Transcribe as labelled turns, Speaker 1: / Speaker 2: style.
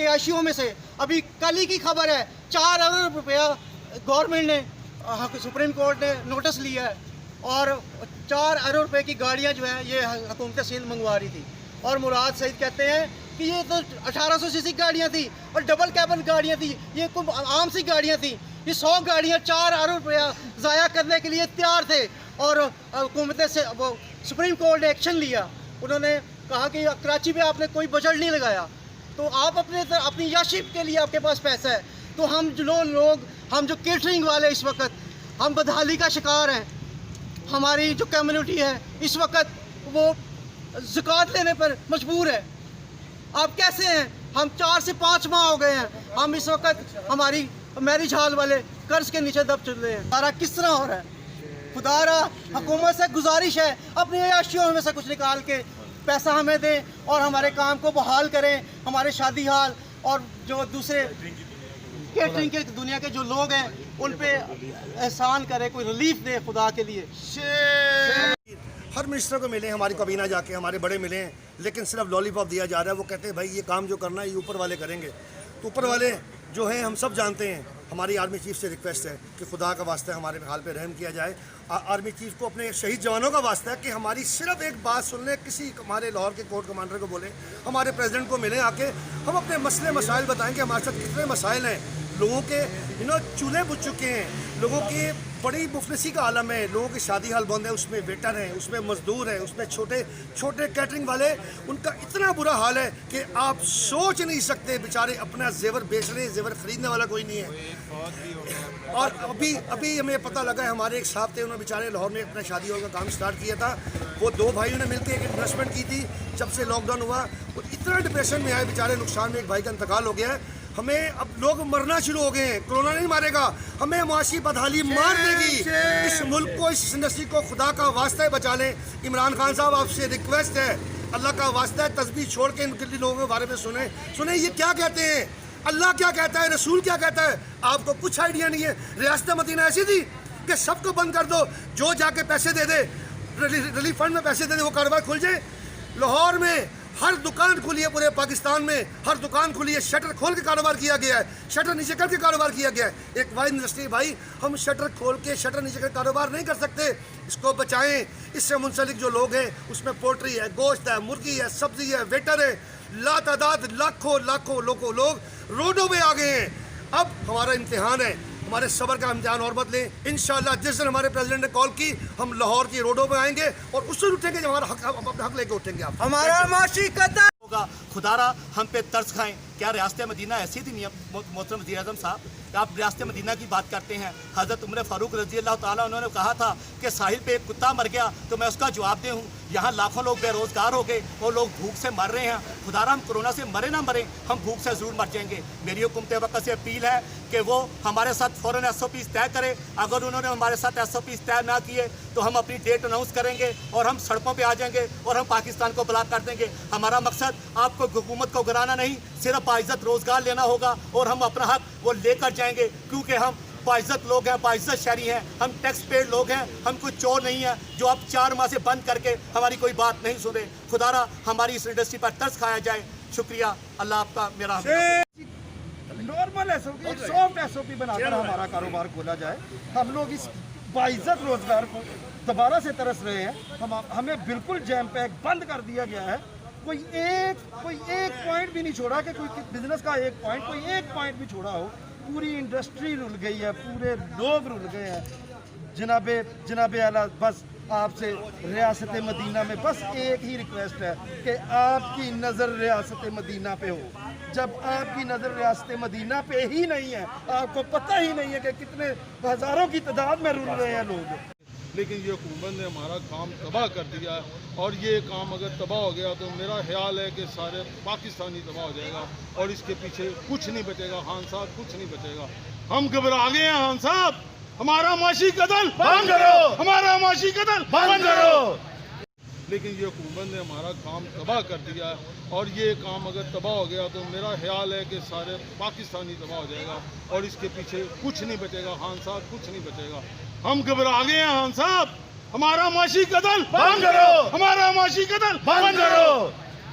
Speaker 1: अयाशियों में से अभी कल ही की खबर है 4 अरब रुपया गवर्नमेंट ने, सुप्रीम कोर्ट ने नोटिस लिया है और 4 अरब रुपए की गाड़ियाँ जो है ये हुकूमत सिंध मंगवा रही थी। और मुराद सईद कहते हैं कि ये तो 1800 सीसी गाड़ियाँ थी और डबल कैबन गाड़ियाँ थी, ये कोई आम सी गाड़ियाँ थी। ये 100 गाड़ियाँ 4 अरब रुपया ज़ाया करने के लिए तैयार थे और हुकूमत से वो सुप्रीम कोर्ट ने एक्शन लिया। उन्होंने कहा कि कराची में आपने कोई बजट नहीं लगाया, तो आप अपनी याशी के लिए आपके पास पैसा है। तो हम जो केटरिंग वाले इस वक्त हम बदहाली का शिकार हैं। हमारी जो कम्युनिटी है इस वक्त वो ज़कात लेने पर मजबूर है। आप कैसे हैं? हम 4 से 5 माह हो गए हैं, हम इस वक्त हमारी मैरिज हॉल वाले कर्ज के नीचे दब चल रहे हैं। सारा किस तरह हो रहा है? खुदारा हुकूमत से गुजारिश है अपनी अयाशियों में से कुछ निकाल के पैसा हमें दें और हमारे काम को बहाल करें। हमारे शादी हाल और जो दूसरे केटरिंग के दुनिया के जो लोग हैं उन पे एहसान करे, कोई रिलीफ दे खुदा के लिए।
Speaker 2: हर मिनिस्टर को मिले, हमारी कबीना जाके हमारे बड़े मिले हैं, लेकिन सिर्फ लॉलीपॉप दिया जा रहा है। वो कहते हैं भाई ये काम जो करना है ये ऊपर वाले करेंगे। तो ऊपर वाले जो हैं हम सब जानते हैं। हमारी आर्मी चीफ से रिक्वेस्ट है कि खुदा का वास्ता है हमारे हाल पे रहम किया जाए। आर्मी चीफ को अपने शहीद जवानों का वास्ता है कि हमारी सिर्फ एक बात सुन लें, किसी हमारे लाहौर के कोर्ट कमांडर को बोले, हमारे प्रेसिडेंट को मिलें आके, हम अपने मसले मसाइल बताएं कि हमारे साथ कितने मसाइल हैं। लोगों के चूल्हे बुझ चुके हैं, लोगों की बड़ी मुफलिसी का आलम है, लोगों की शादी हाल बंद है, उसमें वेटर हैं, उसमें मजदूर हैं, उसमें छोटे छोटे कैटरिंग वाले, उनका इतना बुरा हाल है कि आप सोच नहीं सकते। बेचारे अपना जेवर बेच रहे हैं, जेवर खरीदने वाला कोई नहीं है। और अभी हमें पता लगा है, हमारे एक साहब थे, उन्होंने बेचारे लाहौर में अपना शादी हॉल का काम स्टार्ट किया था। वो 2 भाइयों ने मिलकर एक इन्वेस्टमेंट की थी। जब से लॉकडाउन हुआ वो इतना डिप्रेशन में आए बेचारे, नुकसान में एक भाई का इंतकाल हो गया है। हमें अब लोग मरना शुरू हो गए हैं, कोरोना नहीं मारेगा, हमें मुआशी बदहाली मार देगी। इस मुल्क को, इस इंडस्ट्री को खुदा का वास्ता है बचा लें। इमरान खान साहब आपसे रिक्वेस्ट है, अल्लाह का वास्ता है, तस्बीह छोड़ के इन लोगों के बारे में सुने ये क्या कहते हैं, अल्लाह क्या कहता है, रसूल क्या कहता है। आपको कुछ आइडिया नहीं है। रियासत मदीना ऐसी थी कि सबको बंद कर दो, जो जाके पैसे दे दे, रिलीफ फंड में पैसे दे दे, वो कारोबार खुल जाए। लाहौर में हर दुकान खुली है, पूरे पाकिस्तान में हर दुकान खुली है, शटर खोल के कारोबार किया गया है, शटर नीचे करके कारोबार किया गया है। एक वाइन इंडस्ट्री भाई, हम शटर खोल के शटर नीचे कर कारोबार नहीं कर सकते। इसको बचाएं। इससे मुंसलिक जो लोग हैं उसमें पोल्ट्री है, गोश्त है, मुर्गी है, सब्जी है, वेटर है, लातादाद लाखों लोग रोडों पे आ गए हैं। अब हमारा इम्तिहान है, हमारे सब्र का इम्तिहान और मत लें। इंशाल्लाह जिस दिन हमारे प्रेसिडेंट ने कॉल की, हम लाहौर की रोडों पे आएंगे और उससे उठेंगे जब हमारा अपना हक लेके उठेंगे। आप
Speaker 1: हमारा माशी कदर
Speaker 3: होगा। खुदारा हम पे तरस खाएं। क्या रियासत मदीना ऐसी थी? मोहतरम वज़ीर-ए-आज़म साहब, आप रियासत मदीना की बात करते हैं। हज़रत उमर फ़ारूक रज़ी अल्लाह ताला उन्होंने कहा था कि साहिल पे एक कुत्ता मर गया तो मैं उसका जवाब दूँ। यहाँ लाखों लोग बेरोज़गार हो गए और लोग भूख से मर रहे हैं। खुदारा हम कोरोना से मरे ना मरे, हम भूख से ज़रूर मर जाएंगे। मेरी हुकूमत वक्त से अपील है कि वो हमारे साथ फ़ौरन SOPs तय करे। अगर उन्होंने हमारे साथ SOPs तय ना किए तो हम अपनी डेट अनाउंस करेंगे और हम सड़कों पर आ जाएंगे और हम पाकिस्तान को ब्लॉक कर देंगे। हमारा मकसद आपको हुकूमत को गिराना नहीं, सिर्फ बाइज़्ज़त रोज़गार लेना होगा और हम अपना हक वो लेकर जाएंगे, क्योंकि हम बाइज़्ज़त लोग हैं, बाइज़्ज़त शहरी हैं, हम टैक्स पेड लोग हैं, हम कोई चोर नहीं है जो आप 4 माह से बंद करके हमारी कोई बात नहीं सुने। खुदारा हमारी इस इंडस्ट्री पर तरस खाया जाए। शुक्रिया। अल्लाह आपका मेरा
Speaker 4: नॉर्मल SOP और सॉफ्ट SOP बनाकर हमारा कारोबार खोला जाए। हम लोग इस बाइज़्ज़त रोजगार को दोबारा से तरस रहे हैं। हमें बिल्कुल जैम पैक बंद कर दिया गया है। कोई एक पॉइंट भी नहीं छोड़ा कि कोई बिजनेस का एक पॉइंट भी छोड़ा हो। पूरी इंडस्ट्री रुल गई है, पूरे लोग रुल गए हैं। जनाबे आला, बस आपसे रियासत मदीना में बस एक ही रिक्वेस्ट है कि आपकी नज़र रियासत मदीना पे हो। जब आपकी नज़र रियासत मदीना पे ही नहीं है, आपको पता ही नहीं है कि कितने हज़ारों की तादाद में रुल रहे हैं लोग।
Speaker 5: लेकिन ये हुकूमत ने हमारा काम तबाह कर दिया और ये काम अगर तबाह हो गया तो मेरा ख्याल है कि सारे पाकिस्तानी तबाह हो जाएगा और इसके पीछे कुछ नहीं बचेगा। खान साहब कुछ नहीं बचेगा। हम घबरा गए हैं खान साहब, हमारा माशी कत्ल बंद करो, हमारा माशी कत्ल बंद करो। लेकिन ये हुकूमत ने हमारा काम तबाह कर दिया और ये काम अगर तबाह हो गया तो मेरा ख्याल है कि सारे पाकिस्तानी तबाह हो जाएगा और इसके पीछे कुछ नहीं बचेगा। खान साहब कुछ नहीं बचेगा। हम घबरा गए हैं खान साहब, हमारा माशी कत्ल बंद करो, हमारा माशी कत्ल बंद करो।